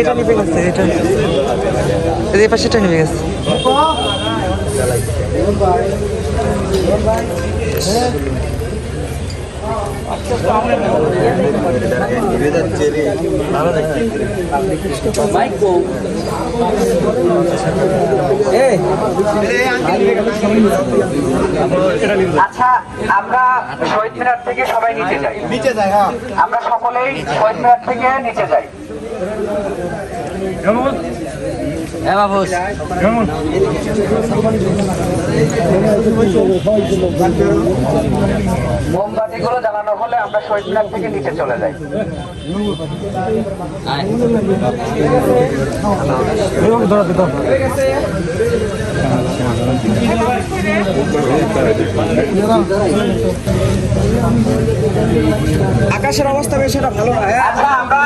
এটা নিভে গেছে, এটা এই পাশেটা নিভে গেছে। আচ্ছা, আমরা শহীদ মিনার থেকে সবাই নিচে যাই, আমরা সকলেই শহীদ মিনার থেকে নিচে যাই। মোমবাতি গুলো জ্বালানো হলে আমরা শহীদ মিনার থেকে নিচে চলে যাই। আকাশের অবস্থা বেশ একটা ভালো না। আচ্ছা, আমরা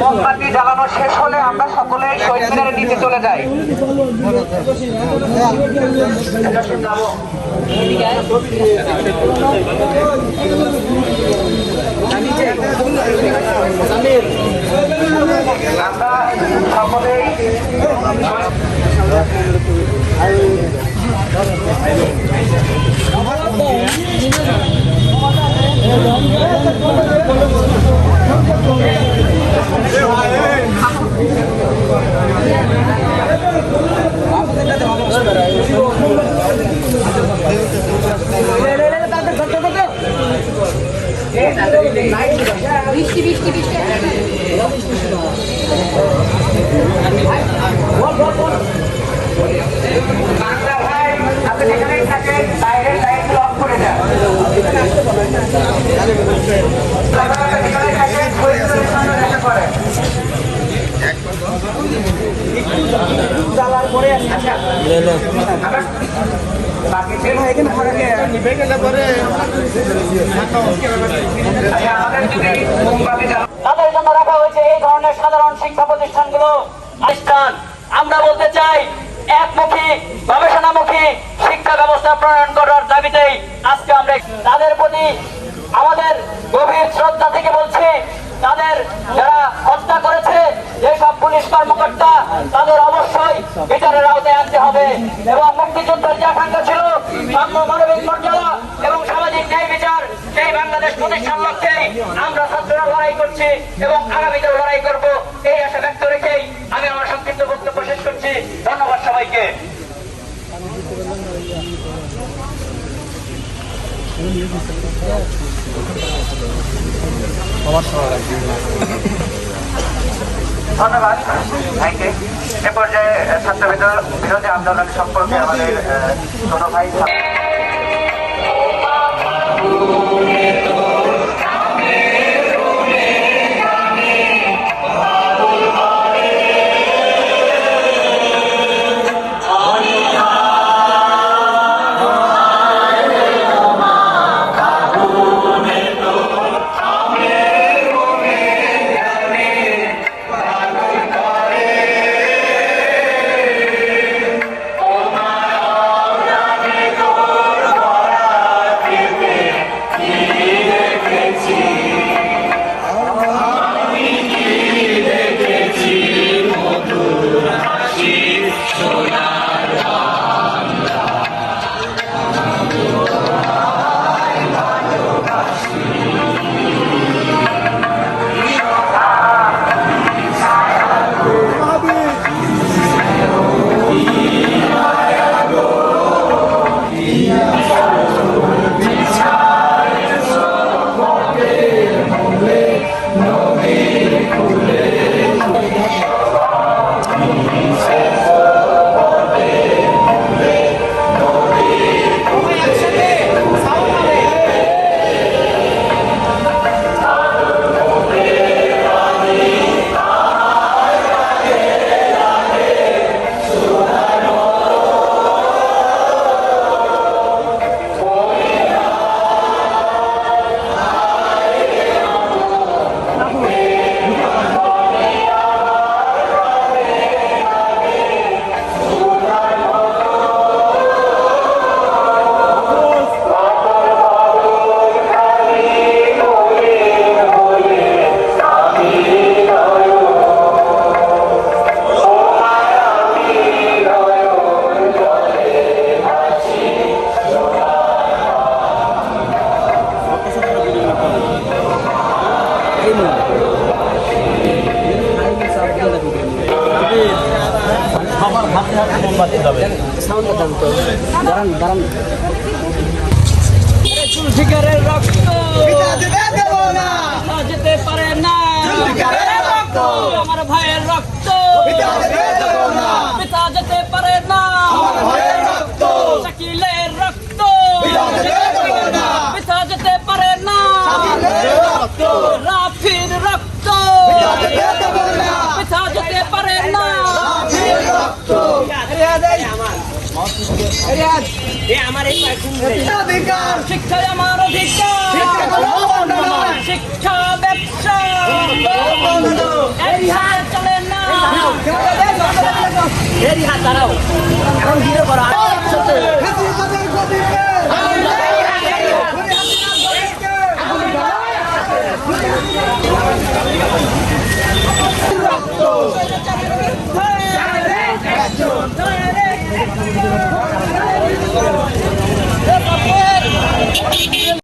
মোমবাতি জ্বালানো শেষ হলে আমরা সকলে শহীদ মিনারের নিচে চলে যাই। আমরা সকলেই বৃষ্টি বৃষ্টি বৃষ্টি ভাই, আপনি যেখানেই থাকেন বাইরের লাইটগুলো অফ করে দেন। তাদের জন্য রাখা হয়েছে এই ধরনের সাধারণ শিক্ষা প্রতিষ্ঠানগুলো। আমরা বলতে চাই, একমুখী গবেষণামুখী শিক্ষা ব্যবস্থা প্রণয়ন করার দাবিতেই আজকে আমরা তাদের প্রতি আমাদের গভীর শ্রদ্ধা থেকে বলছি, তাদের যারা হত্যা করেছে যেসব পুলিশ কর্মকর্তা, তাদের অবশ্যই বিচারের আওতায় আনতে হবে এবং মুক্তিযুদ্ধের যে আকাঙ্ক্ষা ছিল সাম্য, মানবিক মর্যাদা এবং সামাজিক ন্যায় বিচার, সেই বাংলাদেশ প্রতিষ্ঠার লক্ষ্যেই আমরা ছাত্ররা লড়াই করছি এবং আগামীতেও লড়াই করব, এই আশা ব্যক্ত রেখেই আমি আমার সংক্ষিপ্ত বক্তব্য শেষ করছি। ধন্যবাদ সবাইকে। ধন্যবাদ ভাইকে। এ পর্যায়ে ছাত্র বিরোধী আন্দোলন সম্পর্কে আমাদের ছোট ভাই Yeah. জুলফিকারের রক্ত যেতে দেব না, যেতে পারে না, জুলফিকারের রক্ত আমার ভাইয়ের রক্ত যেতে দেব না, পিতা যেতে পারে না, আমার ভাইয়ের রক্ত শাকিলের রক্ত যেতে দেব না, পিতা যেতে পারে না, শাকিলের রক্ত রাফির রক্ত যেতে দেব না, পিতা যেতে পারে না, শাকিলের রক্ত অধিকার শিক্ষায় আমার অধিকার, শিক্ষা কোনো বন্ধ নয়, শিক্ষা ব্যবসা বন্ধ এই হার চলে না, হাসিনাদের গদিতে